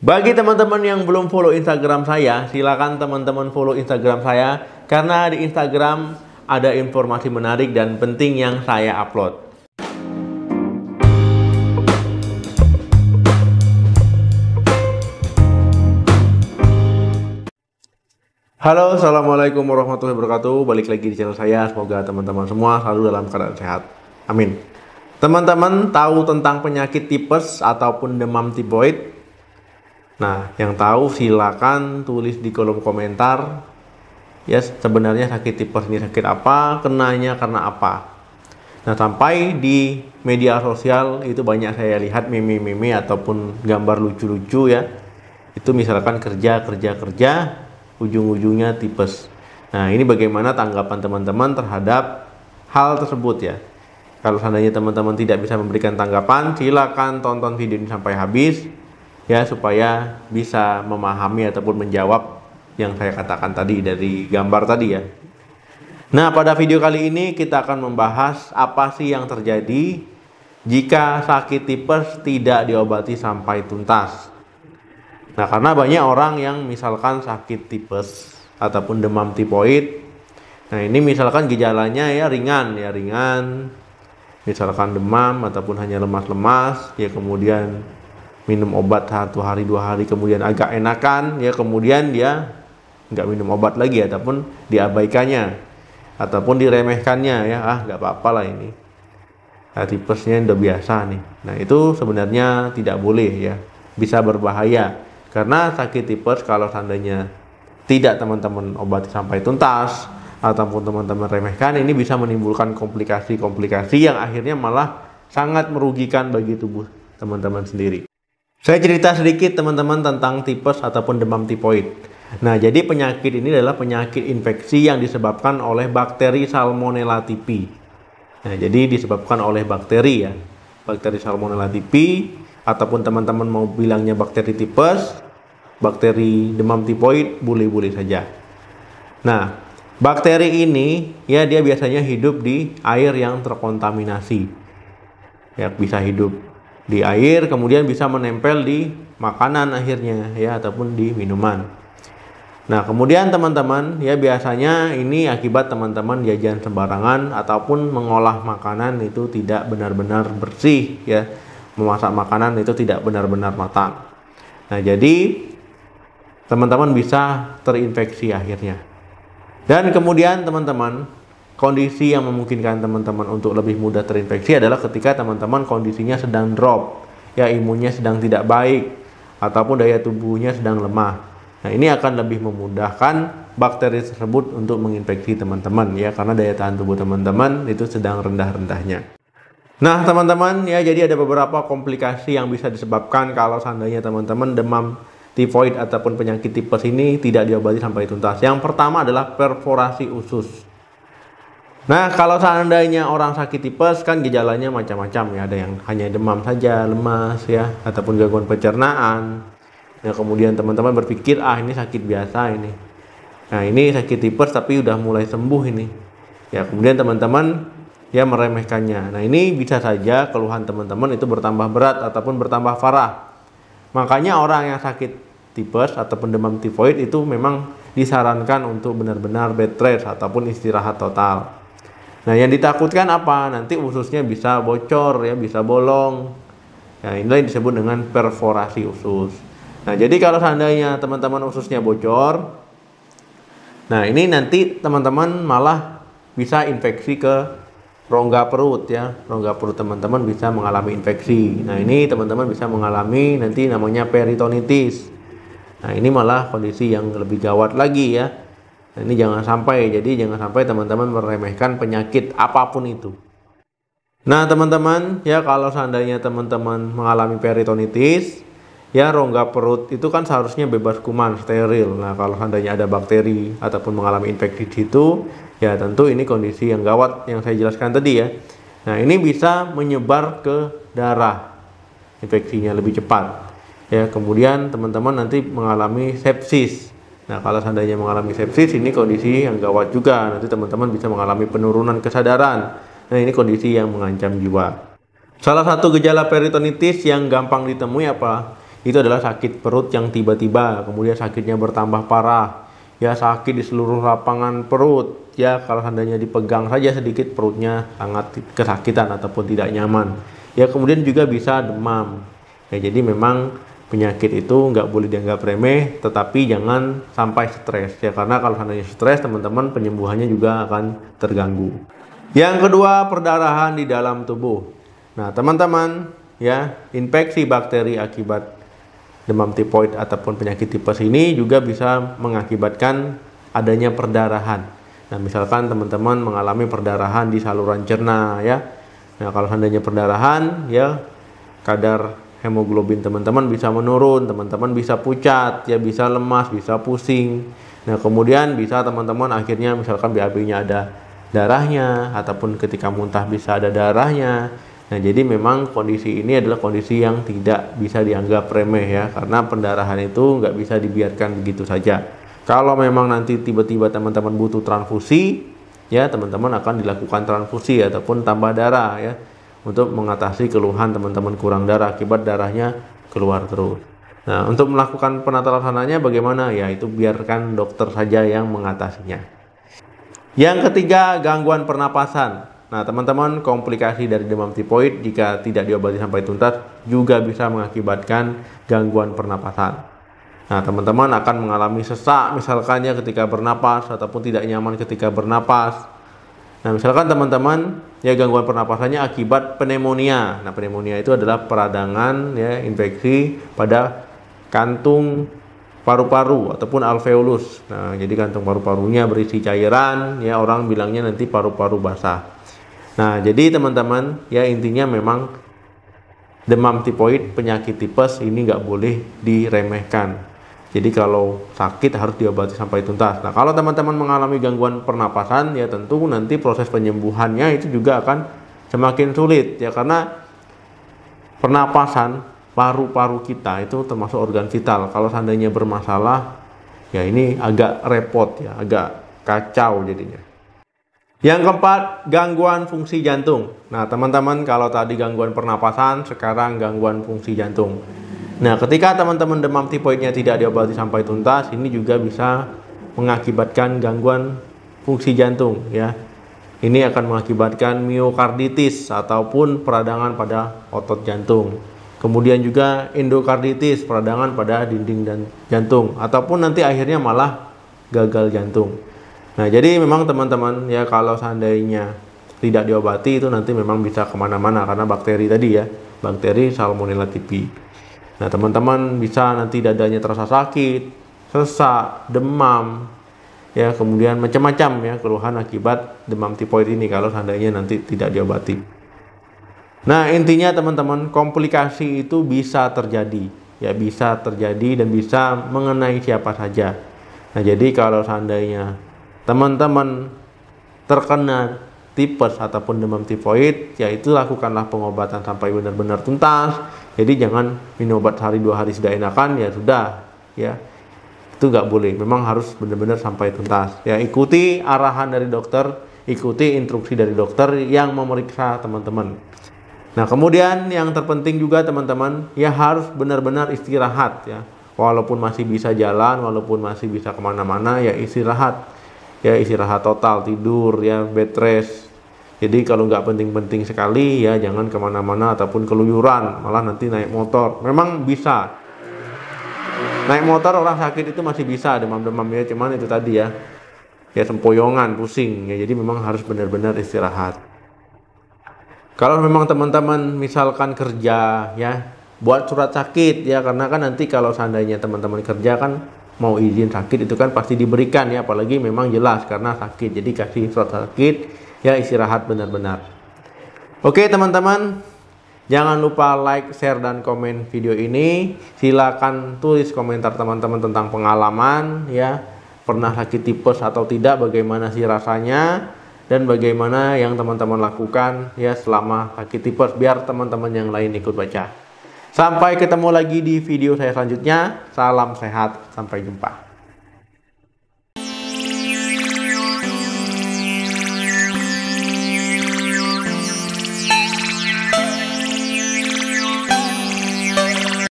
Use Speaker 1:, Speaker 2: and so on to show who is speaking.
Speaker 1: Bagi teman-teman yang belum follow Instagram saya, silakan teman-teman follow Instagram saya karena di Instagram ada informasi menarik dan penting yang saya upload. Halo, assalamualaikum warahmatullahi wabarakatuh. Balik lagi di channel saya. Semoga teman-teman semua selalu dalam keadaan sehat. Amin. Teman-teman tahu tentang penyakit tipes ataupun demam tipoid? Nah, yang tahu silakan tulis di kolom komentar. Ya, sebenarnya sakit tipes ini sakit apa, kenanya karena apa. Nah, sampai di media sosial itu banyak saya lihat meme-meme ataupun gambar lucu-lucu ya. Itu misalkan kerja, ujung-ujungnya tipes. Nah, ini bagaimana tanggapan teman-teman terhadap hal tersebut ya. Kalau seandainya teman-teman tidak bisa memberikan tanggapan, silakan tonton video ini sampai habis. Ya, supaya bisa memahami ataupun menjawab yang saya katakan tadi dari gambar tadi ya. Nah, pada video kali ini kita akan membahas apa sih yang terjadi jika sakit tipes tidak diobati sampai tuntas. Nah, karena banyak orang yang misalkan sakit tipes ataupun demam tipoid. Nah, ini misalkan gejalanya ya ringan. Misalkan demam ataupun hanya lemas-lemas, ya kemudian minum obat 1 hari 2 hari kemudian agak enakan, ya kemudian dia nggak minum obat lagi ataupun diabaikannya ataupun diremehkannya ya, nggak apa-apa lah ini. Nah, tipesnya udah biasa nih. Nah, itu sebenarnya tidak boleh ya, bisa berbahaya karena sakit tipes kalau seandainya tidak teman-teman obati sampai tuntas ataupun teman-teman remehkan, ini bisa menimbulkan komplikasi-komplikasi yang akhirnya malah sangat merugikan bagi tubuh teman-teman sendiri. Saya cerita sedikit teman-teman tentang tipes ataupun demam tipoid. Nah, jadi penyakit ini adalah penyakit infeksi yang disebabkan oleh bakteri Salmonella typhi. Nah, jadi disebabkan oleh bakteri ya. Bakteri Salmonella typhi ataupun teman-teman mau bilangnya bakteri tipes, bakteri demam tipoid, boleh-boleh saja. Nah, bakteri ini ya dia biasanya hidup di air yang terkontaminasi. Ya, bisa hidup di air, kemudian bisa menempel di makanan akhirnya ya ataupun di minuman. Nah, kemudian teman-teman ya biasanya ini akibat teman-teman jajan sembarangan ataupun mengolah makanan itu tidak benar-benar bersih ya. Memasak makanan itu tidak benar-benar matang. Nah, jadi teman-teman bisa terinfeksi akhirnya. Dan kemudian teman-teman, kondisi yang memungkinkan teman-teman untuk lebih mudah terinfeksi adalah ketika teman-teman kondisinya sedang drop, ya imunnya sedang tidak baik, ataupun daya tubuhnya sedang lemah. Nah, ini akan lebih memudahkan bakteri tersebut untuk menginfeksi teman-teman ya, karena daya tahan tubuh teman-teman itu sedang rendah-rendahnya. Nah, teman-teman ya, jadi ada beberapa komplikasi yang bisa disebabkan kalau seandainya teman-teman demam tifoid ataupun penyakit tipes ini tidak diobati sampai tuntas. Yang pertama adalah perforasi usus. Nah, kalau seandainya orang sakit tipes kan gejalanya macam-macam ya, ada yang hanya demam saja, lemas ya, ataupun gangguan pencernaan. Ya, kemudian teman-teman berpikir ini sakit biasa ini. Nah, ini sakit tipes tapi udah mulai sembuh ini. Ya, kemudian teman-teman ya meremehkannya. Nah, ini bisa saja keluhan teman-teman itu bertambah berat ataupun bertambah parah. Makanya orang yang sakit tipes ataupun demam tifoid itu memang disarankan untuk benar-benar bed rest ataupun istirahat total. Nah, yang ditakutkan apa? Nanti ususnya bisa bocor ya, bisa bolong. Ya, inilah yang disebut dengan perforasi usus. Nah, jadi kalau seandainya teman-teman ususnya bocor, nah ini nanti teman-teman malah bisa infeksi ke rongga perut ya. Rongga perut teman-teman bisa mengalami infeksi. Nah, ini teman-teman bisa mengalami nanti namanya peritonitis. Nah, ini malah kondisi yang lebih gawat lagi ya. Nah, ini jangan sampai teman-teman meremehkan penyakit apapun itu. Nah, teman-teman ya, kalau seandainya teman-teman mengalami peritonitis ya, rongga perut itu kan seharusnya bebas kuman, steril. Nah, kalau seandainya ada bakteri ataupun mengalami infeksi di situ ya, tentu ini kondisi yang gawat yang saya jelaskan tadi ya. Nah, ini bisa menyebar ke darah, infeksinya lebih cepat ya. Kemudian teman-teman nanti mengalami sepsis. Nah, kalau seandainya mengalami sepsis, ini kondisi yang gawat juga. Nanti teman-teman bisa mengalami penurunan kesadaran. Nah, ini kondisi yang mengancam jiwa. Salah satu gejala peritonitis yang gampang ditemui apa? itu adalah sakit perut yang tiba-tiba, kemudian sakitnya bertambah parah, ya sakit di seluruh lapangan perut, ya kalau seandainya dipegang saja sedikit perutnya sangat kesakitan ataupun tidak nyaman, ya kemudian juga bisa demam, ya jadi memang penyakit itu nggak boleh dianggap remeh, tetapi jangan sampai stres, ya karena kalau seandainya stres teman-teman penyembuhannya juga akan terganggu. Yang kedua, perdarahan di dalam tubuh. Nah teman-teman, ya infeksi bakteri akibat demam tifoid ataupun penyakit tipes ini juga bisa mengakibatkan adanya perdarahan. Nah misalkan teman-teman mengalami perdarahan di saluran cerna, ya. Nah kalau seandainya perdarahan, ya kadar hemoglobin teman-teman bisa menurun, teman-teman bisa pucat, ya bisa lemas, bisa pusing. Nah kemudian bisa teman-teman akhirnya misalkan BAB-nya ada darahnya, ataupun ketika muntah bisa ada darahnya. Nah jadi memang kondisi ini adalah kondisi yang tidak bisa dianggap remeh, ya karena pendarahan itu nggak bisa dibiarkan begitu saja. Kalau memang nanti tiba-tiba teman-teman butuh transfusi, ya teman-teman akan dilakukan transfusi ataupun tambah darah, ya untuk mengatasi keluhan teman-teman kurang darah akibat darahnya keluar terus. Nah untuk melakukan penata laksananya bagaimana, ya itu biarkan dokter saja yang mengatasinya. Yang ketiga, gangguan pernapasan. Nah teman-teman, komplikasi dari demam tifoid jika tidak diobati sampai tuntas juga bisa mengakibatkan gangguan pernapasan. Nah teman-teman akan mengalami sesak misalkannya ketika bernapas ataupun tidak nyaman ketika bernapas. Nah misalkan teman-teman ya gangguan pernapasannya akibat pneumonia. Nah pneumonia itu adalah peradangan, ya infeksi pada kantung paru-paru ataupun alveolus. Nah jadi kantung paru-parunya berisi cairan, ya orang bilangnya nanti paru-paru basah. Nah jadi teman-teman ya intinya memang demam tifoid, penyakit tipes ini nggak boleh diremehkan. Jadi kalau sakit harus diobati sampai tuntas. Nah kalau teman-teman mengalami gangguan pernapasan, ya tentu nanti proses penyembuhannya itu juga akan semakin sulit, ya karena pernapasan paru-paru kita itu termasuk organ vital. Kalau seandainya bermasalah, ya ini agak repot, ya agak kacau jadinya. Yang keempat, gangguan fungsi jantung. Nah teman-teman, kalau tadi gangguan pernapasan, sekarang gangguan fungsi jantung. Nah ketika teman-teman demam tifoidnya tidak diobati sampai tuntas, ini juga bisa mengakibatkan gangguan fungsi jantung, ya. Ini akan mengakibatkan miokarditis ataupun peradangan pada otot jantung. Kemudian juga endokarditis, peradangan pada dinding dan jantung, ataupun nanti akhirnya malah gagal jantung. Nah jadi memang teman-teman ya kalau seandainya tidak diobati itu nanti memang bisa kemana-mana karena bakteri tadi, ya bakteri Salmonella typhi. Nah teman-teman bisa nanti dadanya terasa sakit, sesak, demam, ya kemudian macam-macam ya keluhan akibat demam tifoid ini kalau seandainya nanti tidak diobati. Nah intinya teman-teman, komplikasi itu bisa terjadi, ya bisa terjadi dan bisa mengenai siapa saja. Nah jadi kalau seandainya teman-teman terkena tipes ataupun demam tifoid, ya itu lakukanlah pengobatan sampai benar-benar tuntas. Jadi jangan minum obat sehari 2 hari sudah enakan, ya sudah, ya itu nggak boleh. Memang harus benar-benar sampai tuntas. Ya ikuti arahan dari dokter, ikuti instruksi dari dokter yang memeriksa teman-teman. Nah kemudian yang terpenting juga teman-teman ya harus benar-benar istirahat, ya walaupun masih bisa jalan, walaupun masih bisa kemana-mana, ya istirahat, ya istirahat total, tidur, ya bed rest. Jadi kalau nggak penting-penting sekali ya jangan kemana-mana ataupun keluyuran, malah nanti naik motor. Memang bisa naik motor orang sakit itu masih bisa demam-demam, ya cuman itu tadi ya sempoyongan, pusing, ya jadi memang harus benar-benar istirahat. Kalau memang teman-teman misalkan kerja, ya buat surat sakit, ya karena kan nanti kalau seandainya teman-teman kerja kan mau izin sakit itu kan pasti diberikan, ya apalagi memang jelas karena sakit, jadi kasih surat sakit, ya istirahat benar-benar. Oke teman-teman, jangan lupa like, share, dan komen video ini. Silakan tulis komentar teman-teman tentang pengalaman, ya pernah sakit tipes atau tidak, bagaimana sih rasanya, dan bagaimana yang teman-teman lakukan ya selama sakit tipes, biar teman-teman yang lain ikut baca. Sampai ketemu lagi di video saya selanjutnya. Salam sehat, sampai jumpa.